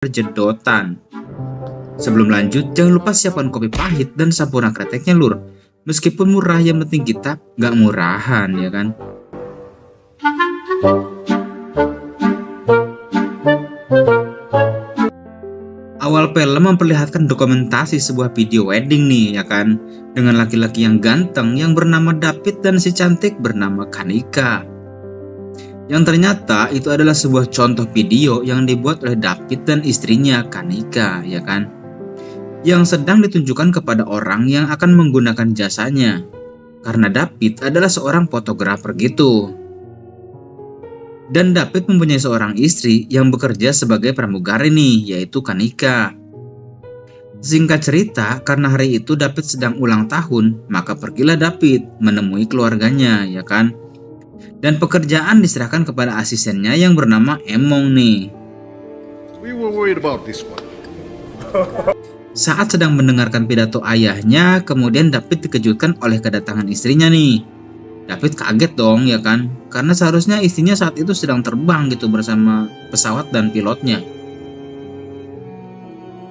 berjedotan. Sebelum lanjut, jangan lupa siapkan kopi pahit dan sampurna kreteknya lur. Meskipun murah, yang penting kita nggak murahan ya kan. Awal film memperlihatkan dokumentasi sebuah video wedding nih ya kan, dengan laki-laki yang ganteng yang bernama David dan si cantik bernama Kanika. Yang ternyata itu adalah sebuah contoh video yang dibuat oleh David dan istrinya Kanika ya kan, yang sedang ditunjukkan kepada orang yang akan menggunakan jasanya. Karena David adalah seorang fotografer gitu. Dan David mempunyai seorang istri yang bekerja sebagai pramugari nih, yaitu Kanika. Singkat cerita, karena hari itu David sedang ulang tahun, maka pergilah David menemui keluarganya, ya kan? Dan pekerjaan diserahkan kepada asistennya yang bernama Emong nih. We were worried about this one. Saat sedang mendengarkan pidato ayahnya, kemudian David dikejutkan oleh kedatangan istrinya nih. David kaget dong ya kan, karena seharusnya istrinya saat itu sedang terbang gitu bersama pesawat dan pilotnya.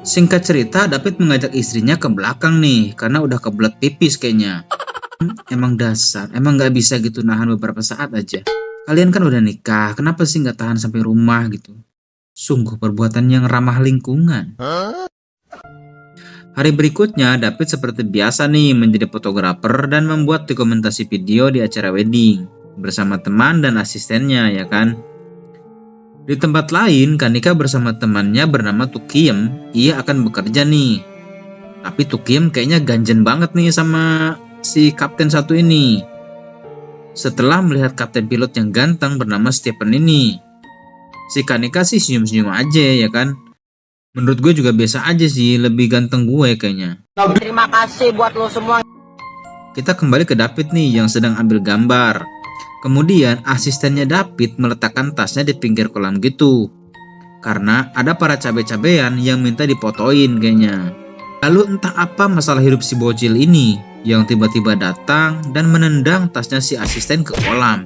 Singkat cerita, David mengajak istrinya ke belakang nih, karena udah kebelet pipis kayaknya. Emang dasar, emang gak bisa gitu nahan beberapa saat aja. Kalian kan udah nikah, kenapa sih gak tahan sampai rumah gitu? Sungguh perbuatan yang ramah lingkungan. Hari berikutnya, David seperti biasa nih menjadi fotografer dan membuat dokumentasi video di acara wedding bersama teman dan asistennya ya kan. Di tempat lain, Kanika bersama temannya bernama Tukiem, ia akan bekerja nih. Tapi Tukiem kayaknya ganjen banget nih sama si kapten satu ini. Setelah melihat kapten pilot yang ganteng bernama Stephen ini, si Kanika sih senyum-senyum aja ya kan. Menurut gue juga biasa aja sih, lebih ganteng gue kayaknya. Terima kasih buat lo semua. Kita kembali ke David nih yang sedang ambil gambar. Kemudian asistennya David meletakkan tasnya di pinggir kolam gitu. Karena ada para cabe-cabean yang minta dipotoin kayaknya. Lalu entah apa masalah hidup si bocil ini yang tiba-tiba datang dan menendang tasnya si asisten ke kolam.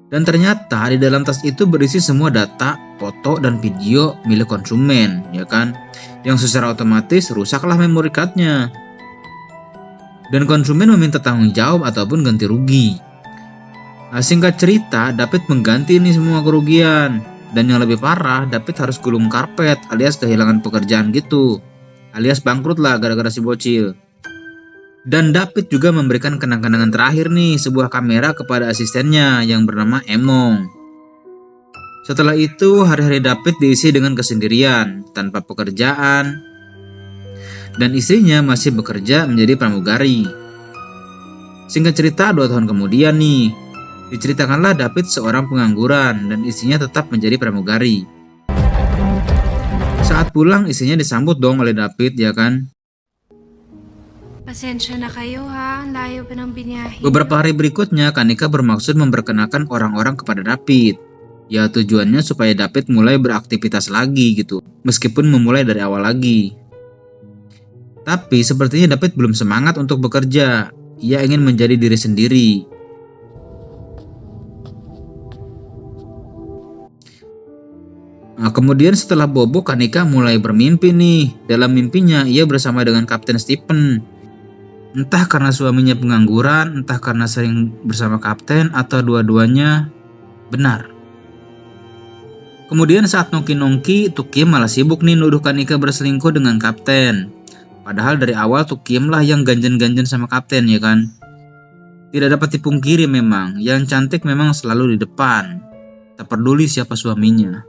Dan ternyata di dalam tas itu berisi semua data, foto, dan video milik konsumen, ya kan? Yang secara otomatis rusaklah memory cardnya. Dan konsumen meminta tanggung jawab ataupun ganti rugi. Nah, singkat cerita, David mengganti ini semua kerugian. Dan yang lebih parah, David harus gulung karpet alias kehilangan pekerjaan gitu. Alias bangkrut lah gara-gara si bocil. Dan David juga memberikan kenang-kenangan terakhir nih, sebuah kamera kepada asistennya yang bernama Emong. Setelah itu, hari-hari David diisi dengan kesendirian, tanpa pekerjaan. Dan istrinya masih bekerja menjadi pramugari. Singkat cerita, 2 tahun kemudian nih, diceritakanlah David seorang pengangguran dan istrinya tetap menjadi pramugari. Saat pulang, istrinya disambut dong oleh David ya kan. Pasensya na kayo ha, layo pa ng biniyahe. Beberapa hari berikutnya, Kanika bermaksud memperkenalkan orang-orang kepada David. Ya tujuannya supaya David mulai beraktivitas lagi gitu, meskipun memulai dari awal lagi. Tapi sepertinya David belum semangat untuk bekerja. Ia ingin menjadi diri sendiri. Nah, kemudian setelah bobo, Kanika mulai bermimpi nih. Dalam mimpinya ia bersama dengan Kapten Stephen. Entah karena suaminya pengangguran, entah karena sering bersama kapten, atau dua-duanya benar. Kemudian saat nongki-nongki, Tukiem malah sibuk nih nuduh Kanika berselingkuh dengan kapten. Padahal dari awal Tukiem lah yang ganjen-ganjen sama kapten ya kan. Tidak dapat dipungkiri memang, yang cantik memang selalu di depan. Tak peduli siapa suaminya.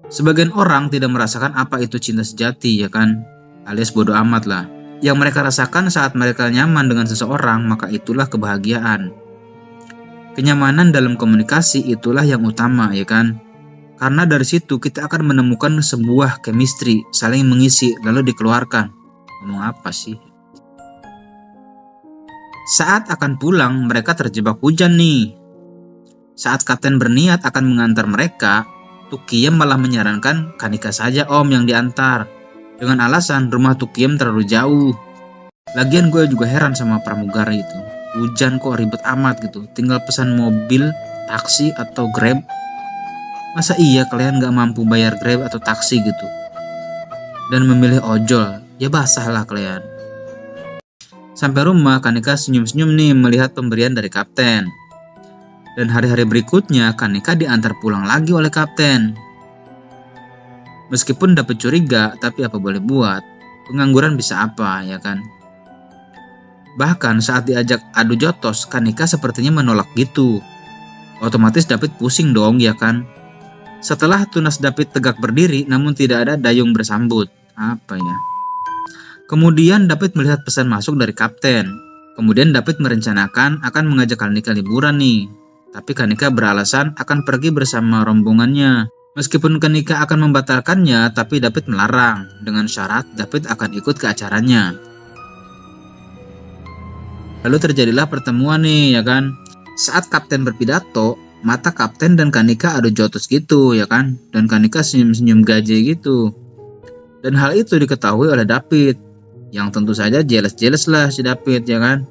Sebagian orang tidak merasakan apa itu cinta sejati ya kan. Alias bodoh amat lah. Yang mereka rasakan saat mereka nyaman dengan seseorang, maka itulah kebahagiaan. Kenyamanan dalam komunikasi itulah yang utama ya kan. Karena dari situ kita akan menemukan sebuah chemistry, saling mengisi lalu dikeluarkan. Ngomong apa sih? Saat akan pulang, mereka terjebak hujan nih. Saat kapten berniat akan mengantar mereka, Tukiem malah menyarankan Kanika saja om yang diantar. Dengan alasan rumah Tukiem terlalu jauh. Lagian gue juga heran sama pramugari itu. Hujan kok ribet amat gitu. Tinggal pesan mobil, taksi, atau Grab. Masa iya kalian gak mampu bayar Grab atau taksi gitu? Dan memilih ojol, ya basah lah kalian. Sampai rumah, Kanika senyum-senyum nih melihat pemberian dari kapten. Dan hari-hari berikutnya, Kanika diantar pulang lagi oleh kapten. Meskipun dapat curiga, tapi apa boleh buat? Pengangguran bisa apa, ya kan? Bahkan saat diajak adu jotos, Kanika sepertinya menolak gitu. Otomatis David pusing dong, ya kan? Setelah tunas David tegak berdiri, namun tidak ada dayung bersambut. Apa ya? Kemudian David melihat pesan masuk dari kapten. Kemudian David merencanakan akan mengajak Kanika liburan nih. Tapi Kanika beralasan akan pergi bersama rombongannya. Meskipun Kanika akan membatalkannya, tapi David melarang. Dengan syarat David akan ikut ke acaranya. Lalu terjadilah pertemuan nih, ya kan? Saat kapten berpidato, mata kapten dan Kanika adu jotos gitu, ya kan? Dan Kanika senyum-senyum gaje gitu. Dan hal itu diketahui oleh David, yang tentu saja jealous lah si David, ya kan?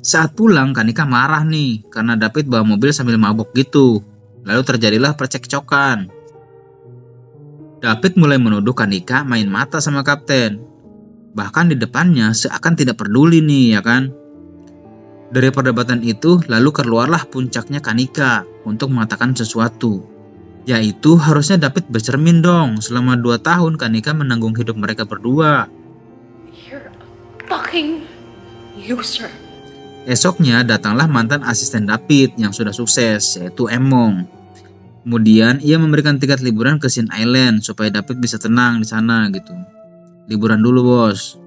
Saat pulang, Kanika marah nih, karena David bawa mobil sambil mabuk gitu. Lalu terjadilah percekcokan. David mulai menuduh Kanika main mata sama kapten. Bahkan di depannya seakan tidak peduli nih, ya kan? Dari perdebatan itu, lalu keluarlah puncaknya Kanika untuk mengatakan sesuatu. Yaitu harusnya David bercermin dong, selama 2 tahun Kanika menanggung hidup mereka berdua. You're a fucking loser. Esoknya datanglah mantan asisten David yang sudah sukses, yaitu Emong. Kemudian ia memberikan tiket liburan ke Sin Island supaya David bisa tenang di sana gitu. Liburan dulu bos.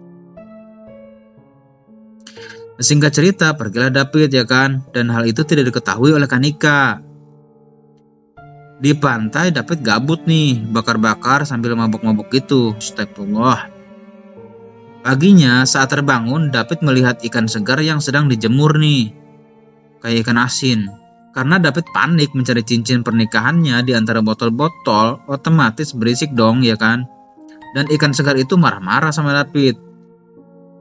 Singkat cerita, pergilah David, ya kan? Dan hal itu tidak diketahui oleh Kanika. Di pantai, David gabut nih, bakar-bakar sambil mabuk-mabuk gitu. Astagfirullah. Paginya, saat terbangun, David melihat ikan segar yang sedang dijemur nih. Kayak ikan asin. Karena David panik mencari cincin pernikahannya di antara botol-botol, otomatis berisik dong, ya kan? Dan ikan segar itu marah-marah sama David.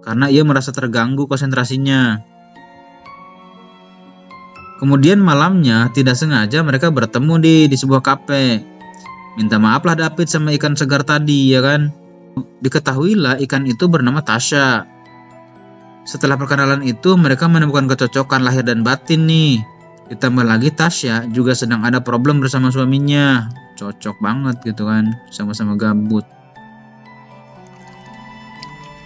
Karena ia merasa terganggu konsentrasinya. Kemudian malamnya tidak sengaja mereka bertemu di sebuah kafe. Minta maaflah David sama ikan segar tadi, ya kan? Diketahuilah ikan itu bernama Tasha. Setelah perkenalan itu mereka menemukan kecocokan lahir dan batin nih. Ditambah lagi Tasha juga sedang ada problem bersama suaminya. Cocok banget gitu kan, sama-sama gabut.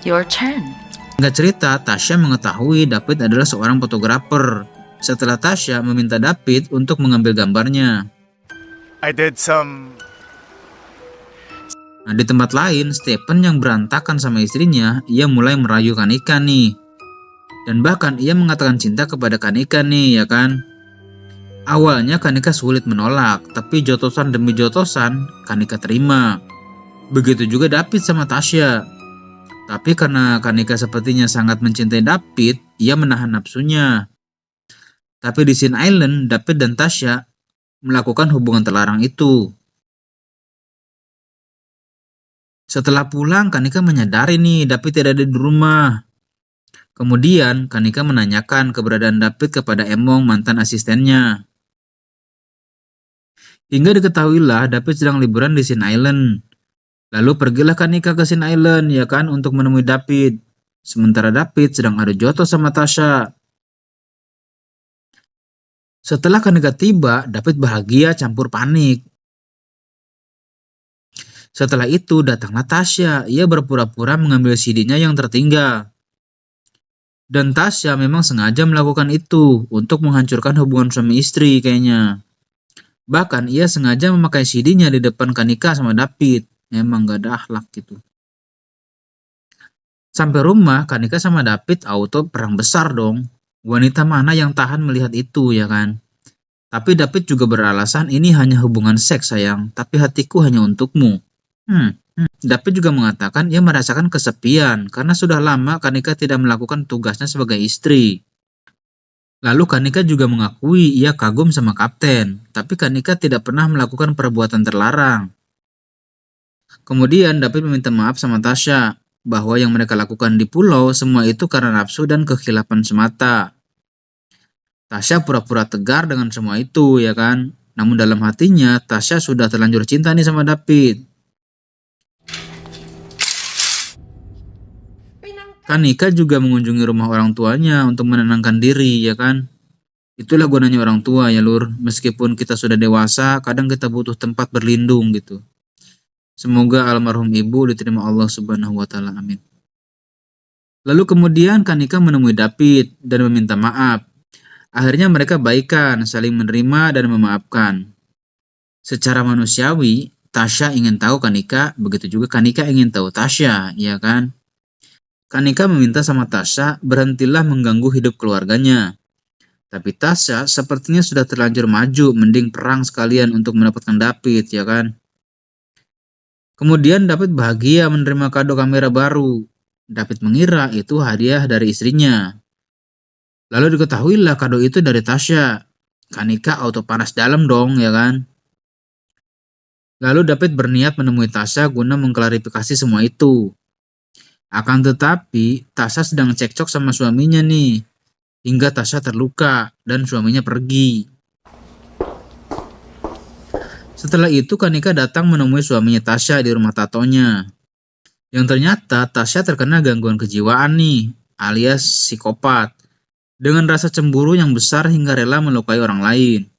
Your turn. Singkat cerita, Tasha mengetahui David adalah seorang fotografer. Setelah Tasha meminta David untuk mengambil gambarnya. I did some. Nah, di tempat lain, Stephen yang berantakan sama istrinya, ia mulai merayu Kanika nih. Dan bahkan ia mengatakan cinta kepada Kanika nih, ya kan? Awalnya Kanika sulit menolak, tapi jotosan demi jotosan, Kanika terima. Begitu juga David sama Tasha. Tapi karena Kanika sepertinya sangat mencintai David, ia menahan nafsunya. Tapi di Sin Island, David dan Tasha melakukan hubungan terlarang itu. Setelah pulang, Kanika menyadari nih David tidak ada di rumah. Kemudian, Kanika menanyakan keberadaan David kepada Emong, mantan asistennya. Hingga diketahuilah David sedang liburan di Sin Island. Lalu pergilah Kanika ke Sin Island, ya kan, untuk menemui David. Sementara David sedang adu jotos sama Tasha. Setelah Kanika tiba, David bahagia campur panik. Setelah itu datanglah Tasha. Ia berpura-pura mengambil CD-nya yang tertinggal. Dan Tasha memang sengaja melakukan itu untuk menghancurkan hubungan suami istri kayaknya. Bahkan ia sengaja memakai CD-nya di depan Kanika sama David. Emang gak ada akhlak gitu. Sampai rumah, Kanika sama David auto perang besar dong. Wanita mana yang tahan melihat itu, ya kan? Tapi David juga beralasan ini hanya hubungan seks sayang, tapi hatiku hanya untukmu. David juga mengatakan ia merasakan kesepian karena sudah lama Kanika tidak melakukan tugasnya sebagai istri. Lalu Kanika juga mengakui ia kagum sama kapten, tapi Kanika tidak pernah melakukan perbuatan terlarang. Kemudian David meminta maaf sama Tasha bahwa yang mereka lakukan di pulau semua itu karena nafsu dan kekhilafan semata. Tasha pura-pura tegar dengan semua itu, ya kan? Namun dalam hatinya, Tasya sudah terlanjur cinta nih sama David. Kanika juga mengunjungi rumah orang tuanya untuk menenangkan diri, ya kan? Itulah gunanya orang tua ya lur. Meskipun kita sudah dewasa, kadang kita butuh tempat berlindung gitu. Semoga almarhum ibu diterima Allah Subhanahu wa taala. Amin. Lalu kemudian Kanika menemui David dan meminta maaf. Akhirnya mereka baikan, saling menerima dan memaafkan. Secara manusiawi, Tasya ingin tahu Kanika, begitu juga Kanika ingin tahu Tasya, ya kan? Kanika meminta sama Tasya berhentilah mengganggu hidup keluarganya. Tapi Tasya sepertinya sudah terlanjur maju, mending perang sekalian untuk mendapatkan David, ya kan? Kemudian David bahagia menerima kado kamera baru. David mengira itu hadiah dari istrinya. Lalu diketahuilah kado itu dari Tasya. Kanika auto panas dalam dong, ya kan? Lalu David berniat menemui Tasya guna mengklarifikasi semua itu. Akan tetapi, Tasya sedang cekcok sama suaminya nih. Hingga Tasya terluka dan suaminya pergi. Setelah itu Kanika datang menemui suaminya Tasya di rumah tatonya. Yang ternyata Tasya terkena gangguan kejiwaan nih, alias psikopat. Dengan rasa cemburu yang besar hingga rela melukai orang lain.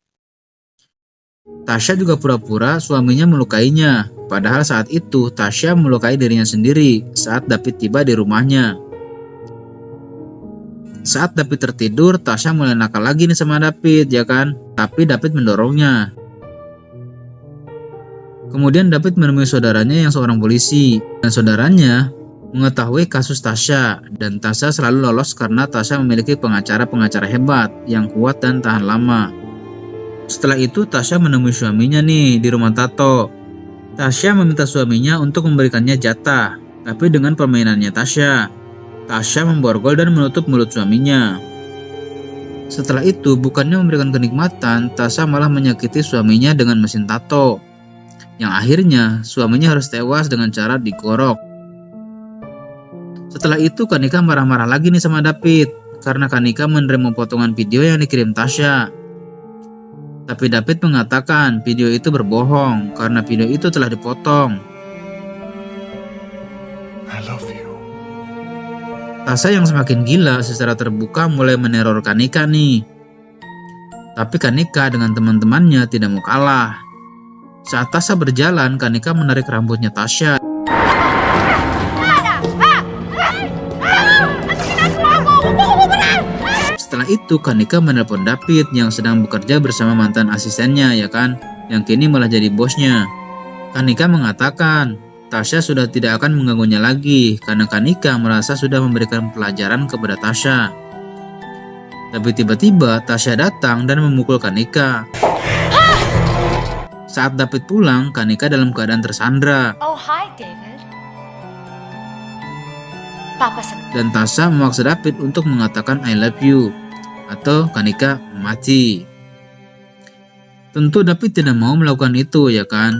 Tasya juga pura-pura suaminya melukainya. Padahal saat itu Tasya melukai dirinya sendiri saat David tiba di rumahnya. Saat David tertidur, Tasya mulai nakal lagi nih sama David, ya kan? Tapi David mendorongnya. Kemudian David menemui saudaranya yang seorang polisi. Dan saudaranya mengetahui kasus Tasya. Dan Tasya selalu lolos karena Tasya memiliki pengacara-pengacara hebat yang kuat dan tahan lama. Setelah itu Tasya menemui suaminya nih di rumah tato. Tasya meminta suaminya untuk memberikannya jatah. Tapi dengan permainannya Tasya memborgol dan menutup mulut suaminya. Setelah itu, bukannya memberikan kenikmatan, Tasya malah menyakiti suaminya dengan mesin tato. Yang akhirnya, suaminya harus tewas dengan cara digorok. Setelah itu, Kanika marah-marah lagi nih sama David, karena Kanika menerima potongan video yang dikirim Tasya. Tapi David mengatakan video itu berbohong, karena video itu telah dipotong. I love you. Tasya yang semakin gila secara terbuka mulai meneror Kanika nih. Tapi Kanika dengan teman-temannya tidak mau kalah. Saat Tasya berjalan, Kanika menarik rambutnya Tasya. Setelah itu Kanika menelpon David yang sedang bekerja bersama mantan asistennya, ya kan, yang kini malah jadi bosnya. Kanika mengatakan Tasya sudah tidak akan mengganggunya lagi karena Kanika merasa sudah memberikan pelajaran kepada Tasya. Tapi tiba-tiba Tasya datang dan memukul Kanika. Saat David pulang, Kanika dalam keadaan tersandra. Oh, hi, David. Papa said. Dan Tasya memaksa David untuk mengatakan I love you atau Kanika mati. Tentu David tidak mau melakukan itu, ya kan?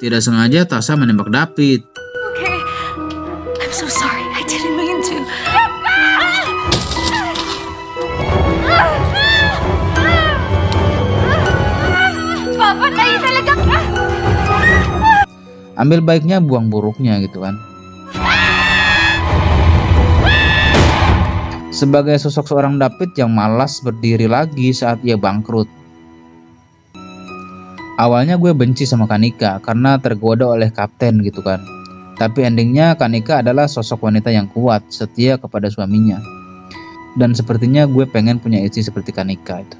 Tidak sengaja Tasya menembak David. Okay, I'm so sorry. I didn't mean to. Papa, tayo talaga. Ambil baiknya, buang buruknya gitu kan. Sebagai sosok seorang David yang malas berdiri lagi saat ia bangkrut. Awalnya gue benci sama Kanika karena tergoda oleh kapten gitu kan. Tapi endingnya Kanika adalah sosok wanita yang kuat, setia kepada suaminya. Dan sepertinya gue pengen punya istri seperti Kanika itu.